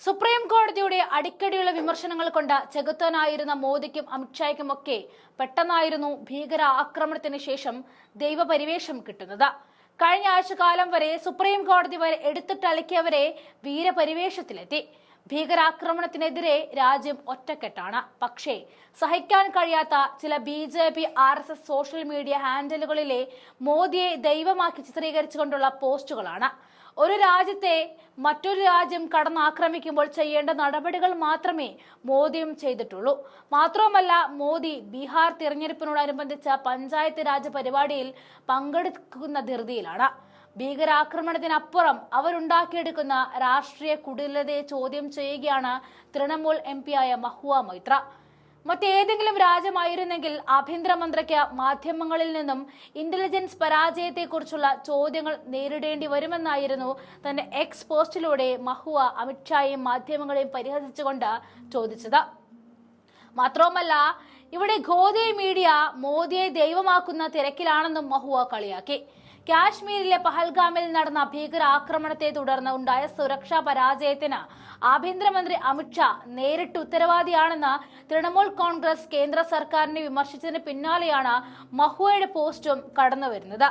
Supreme കോടതിയുടെ അടിക്കടിയുള്ള വിമർശനങ്ങൾ കൊണ്ട് ചെകുത്താനായിരുന്ന മോദിക്കും അമിത്ഷായ്ക്കുമൊക്കെ പെട്ടെന്നായിരുന്നു ഭീകര ആക്രമണത്തിന് ശേഷം ദൈവപരിവേഷം കിട്ടുന്നത്. കഴിഞ്ഞ ആഴ്ചക്കാലം വരെ സുപ്രീം കോടതി വരെ എടുത്തിട്ടലക്കിയവരെ വീരപരിവേഷത്തിലെത്തി. ഭീകരാക്രമണത്തിനെതിരെ രാജ്യം ഒറ്റക്കെട്ടാണ്. പക്ഷേ സഹിക്കാൻ കഴിയാത്ത ചില BJP RSS സോഷ്യൽ മീഡിയ ഹാൻഡിലുകളിലെ മോദിയെ ദൈവമാക്കി ചിത്രീകരിച്ചുകൊണ്ടുള്ള പോസ്റ്റുകളാണ്. ഒരു രാജ്യത്തെ മറ്റൊരു രാജ്യം കടന്നാക്രമിക്കുമ്പോൾ ചെയ്യേണ്ട നടപടികൾ മാത്രമേ മോദിയും ചെയ്തിട്ടുള്ളൂ. മാത്രവുമല്ല, മോദി ബീഹാർ തിരഞ്ഞെടുപ്പിനോടനുബന്ധിച്ച പഞ്ചായത്ത് രാജ് പരിപാടിയിൽ പങ്കെടുക്കുന്ന ധൃതിയിലാണ്. ഭീകരാക്രമണത്തിനപ്പുറം അവരുണ്ടാക്കിയെടുക്കുന്ന രാഷ്ട്രീയ കുടിലതയെ ചോദ്യം ചെയ്യുകയാണ് തൃണമൂൽ MP ആയ മഹുവ മൊയ്ത്ര. മറ്റേതെങ്കിലും രാജ്യമായിരുന്നെങ്കിൽ ആഭ്യന്തരമന്ത്രിക്ക് മാധ്യമങ്ങളിൽ നിന്നും ഇന്റലിജൻസ് പരാജയത്തെക്കുറിച്ചുള്ള ചോദ്യങ്ങൾ നേരിടേണ്ടി വരുമെന്നായിരുന്നു തന്റെ എക്സ് പോസ്റ്റിലൂടെ മഹുവ അമിത്ഷായെയും മാധ്യമങ്ങളെയും പരിഹസിച്ചുകൊണ്ട് ചോദിച്ചത്. മാത്രവുമല്ല, ഇവിടെ ഗോദി മീഡിയ മോദിയെ ദൈവമാക്കുന്ന തിരക്കിലാണെന്നും മഹുവ കളിയാക്കി. കാശ്മീരിലെ പഹൽഗാമിൽ നടന്ന ഭീകരാക്രമണത്തെ തുടർന്ന് ഉണ്ടായ സുരക്ഷാ പരാജയത്തിന് ആഭ്യന്തരമന്ത്രി അമിത്ഷാ നേരിട്ട് ഉത്തരവാദിയാണെന്ന് തൃണമൂൽ കോൺഗ്രസ് കേന്ദ്ര സർക്കാരിനെ വിമർശിച്ചതിന് പിന്നാലെയാണ് മഹുവയുടെ പോസ്റ്റും കടന്നുവരുന്നത്.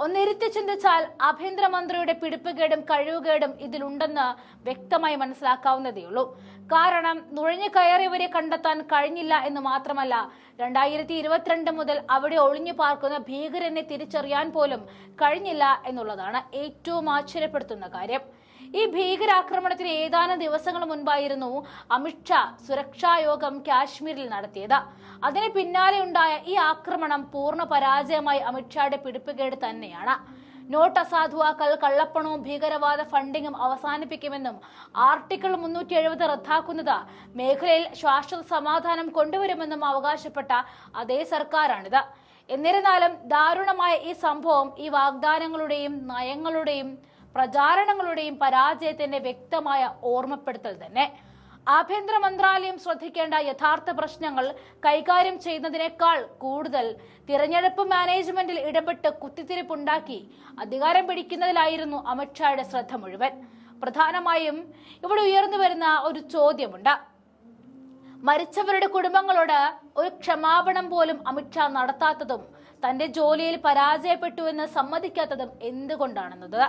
ഒന്നിരുത്തി ചിന്തിച്ചാൽ ആഭ്യന്തരമന്ത്രിയുടെ പിടിപ്പുകേടും കഴിവുകേടും ഇതിലുണ്ടെന്ന് വ്യക്തമായി മനസ്സിലാക്കാവുന്നതേയുള്ളൂ. കാരണം നുഴഞ്ഞു കയറിയവരെ കണ്ടെത്താൻ കഴിഞ്ഞില്ല എന്ന് മാത്രമല്ല, 2022 മുതൽ അവിടെ ഒളിഞ്ഞു പാർക്കുന്ന ഭീകരനെ തിരിച്ചറിയാൻ പോലും കഴിഞ്ഞില്ല എന്നുള്ളതാണ് ഏറ്റവും ആശ്ചര്യപ്പെടുത്തുന്ന കാര്യം. ഈ ഭീകരാക്രമണത്തിന് ഏതാനും ദിവസങ്ങൾ മുൻപായിരുന്നു അമിത്ഷാ സുരക്ഷാ യോഗം കാശ്മീരിൽ നടത്തിയത്. അതിന് പിന്നാലെ ഉണ്ടായ ഈ ആക്രമണം പൂർണ്ണ പരാജയമായി അമിത്ഷായുടെ പിടിപ്പുകേട് തന്നെയാണ്. നോട്ട് അസാധുവാക്കൽ, കള്ളപ്പണവും ഭീകരവാദ ഫണ്ടിങ്ങും അവസാനിപ്പിക്കുമെന്നും ആർട്ടിക്കിൾ 370 റദ്ദാക്കുന്നത് മേഖലയിൽ ശാശ്വത സമാധാനം കൊണ്ടുവരുമെന്നും അവകാശപ്പെട്ട അതേ സർക്കാരാണിത്. എന്നിരുന്നാലും ദാരുണമായ ഈ സംഭവം ഈ വാഗ്ദാനങ്ങളുടെയും നയങ്ങളുടെയും പ്രചാരണങ്ങളുടെയും പരാജയത്തിന്റെ വ്യക്തമായ ഓർമ്മപ്പെടുത്തൽ തന്നെ. ആഭ്യന്തര മന്ത്രാലയം ശ്രദ്ധിക്കേണ്ട യഥാർത്ഥ പ്രശ്നങ്ങൾ കൈകാര്യം ചെയ്യുന്നതിനേക്കാൾ കൂടുതൽ തിരഞ്ഞെടുപ്പ് മാനേജ്മെന്റിൽ ഇടപെട്ട് കുത്തിത്തിരിപ്പുണ്ടാക്കി അധികാരം പിടിക്കുന്നതിലായിരുന്നു അമിത്ഷായുടെ ശ്രദ്ധ മുഴുവൻ. പ്രധാനമായും ഇവിടെ ഉയർന്നു വരുന്ന ഒരു ചോദ്യമുണ്ട്. മരിച്ചവരുടെ കുടുംബങ്ങളോട് ഒരു ക്ഷമാപണം പോലും അമിത്ഷാ നടത്താത്തതും തന്റെ ജോലിയിൽ പരാജയപ്പെട്ടുവെന്ന് സമ്മതിക്കാത്തതും എന്തുകൊണ്ടാണെന്നത്.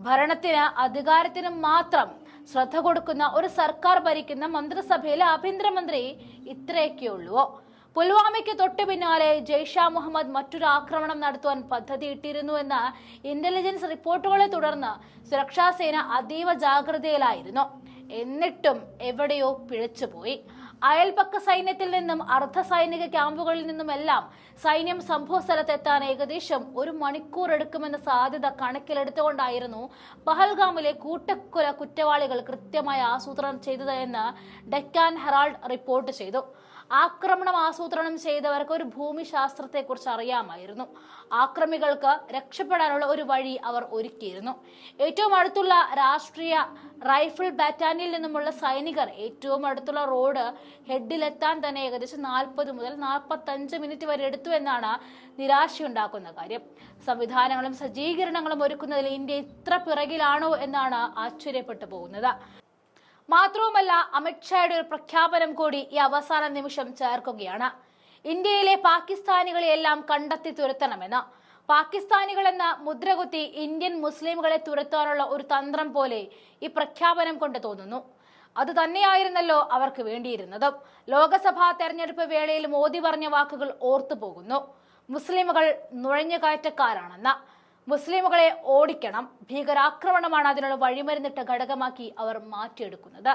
ഭരണത്തിന് അധികാരത്തിന് മാത്രം ശ്രദ്ധ കൊടുക്കുന്ന ഒരു സർക്കാർ ഭരിക്കുന്ന മന്ത്രിസഭയിലെ ആഭ്യന്തരമന്ത്രി ഇത്രയൊക്കെയുള്ളൂ. പുൽവാമയ്ക്ക് തൊട്ടു പിന്നാലെ ജയ്ഷ മുഹമ്മദ് മറ്റൊരു ആക്രമണം നടത്തുവാൻ പദ്ധതിയിട്ടിരുന്നുവെന്ന ഇന്റലിജൻസ് റിപ്പോർട്ടുകളെ തുടർന്ന് സുരക്ഷാ സേന അതീവ ജാഗ്രതയിലായിരുന്നു. എന്നിട്ടും എവിടെയോ പിഴച്ചുപോയി. അയൽപക്ക സൈന്യത്തിൽ നിന്നും അർദ്ധ സൈനിക ക്യാമ്പുകളിൽ നിന്നുമെല്ലാം സൈന്യം സംഭവ സ്ഥലത്തെത്താൻ ഏകദേശം 1 മണിക്കൂർ എടുക്കുമെന്ന സാധ്യത കണക്കിലെടുത്തുകൊണ്ടായിരുന്നു പഹൽഗാമിലെ കൂട്ടക്കൊല കുറ്റവാളികൾ കൃത്യമായി ആസൂത്രണം ചെയ്തതെന്ന് ഡെക്കാൻ ഹെറാൾഡ് റിപ്പോർട്ട് ചെയ്തു. ആക്രമണം ആസൂത്രണം ചെയ്തവർക്ക് ഒരു ഭൂമിശാസ്ത്രത്തെക്കുറിച്ച് അറിയാമായിരുന്നു. ആക്രമികൾക്ക് രക്ഷപ്പെടാനുള്ള ഒരു വഴി അവർ ഒരുക്കിയിരുന്നു. ഏറ്റവും അടുത്തുള്ള രാഷ്ട്രീയ റൈഫിൾ ബാറ്റാലിയനിൽ നിന്നുമുള്ള സൈനികർ ഏറ്റവും അടുത്തുള്ള റോഡ് ഹെഡിലെത്താൻ തന്നെ ഏകദേശം 40 മുതൽ 45 മിനിറ്റ് വരെ എടുത്തു എന്നാണ് നിരാശയുണ്ടാക്കുന്ന കാര്യം. സംവിധാനങ്ങളും സജ്ജീകരണങ്ങളും ഒരുക്കുന്നതിൽ ഇന്ത്യ ഇത്ര പിറകിലാണോ എന്നാണ് ആശ്ചര്യപ്പെട്ടു പോകുന്നത്. മാത്രവുമല്ല, അമിത്ഷായുടെ ഒരു പ്രഖ്യാപനം കൂടി ഈ അവസാന നിമിഷം ചേർക്കുകയാണ്. ഇന്ത്യയിലെ പാകിസ്ഥാനികളെയെല്ലാം കണ്ടെത്തി തുരത്തണമെന്ന്. പാകിസ്ഥാനികളെന്ന മുദ്രകുത്തി ഇന്ത്യൻ മുസ്ലിംകളെ തുരത്താനുള്ള ഒരു തന്ത്രം പോലെ ഈ പ്രഖ്യാപനം കൊണ്ട് തോന്നുന്നു. അത് തന്നെയായിരുന്നല്ലോ അവർക്ക് വേണ്ടിയിരുന്നതും. ലോക്സഭാ തെരഞ്ഞെടുപ്പ് വേളയിൽ മോദി പറഞ്ഞ വാക്കുകൾ ഓർത്തുപോകുന്നു. മുസ്ലിമുകൾ നുഴഞ്ഞുകയറ്റക്കാരാണെന്ന്. മുസ്ലിമുകളെ ഓടിക്കണം. ഭീകരാക്രമണമാണ് അതിനുള്ള വഴിമരുന്നിട്ട ഘടകമാക്കി അവർ മാറ്റിയെടുക്കുന്നത്.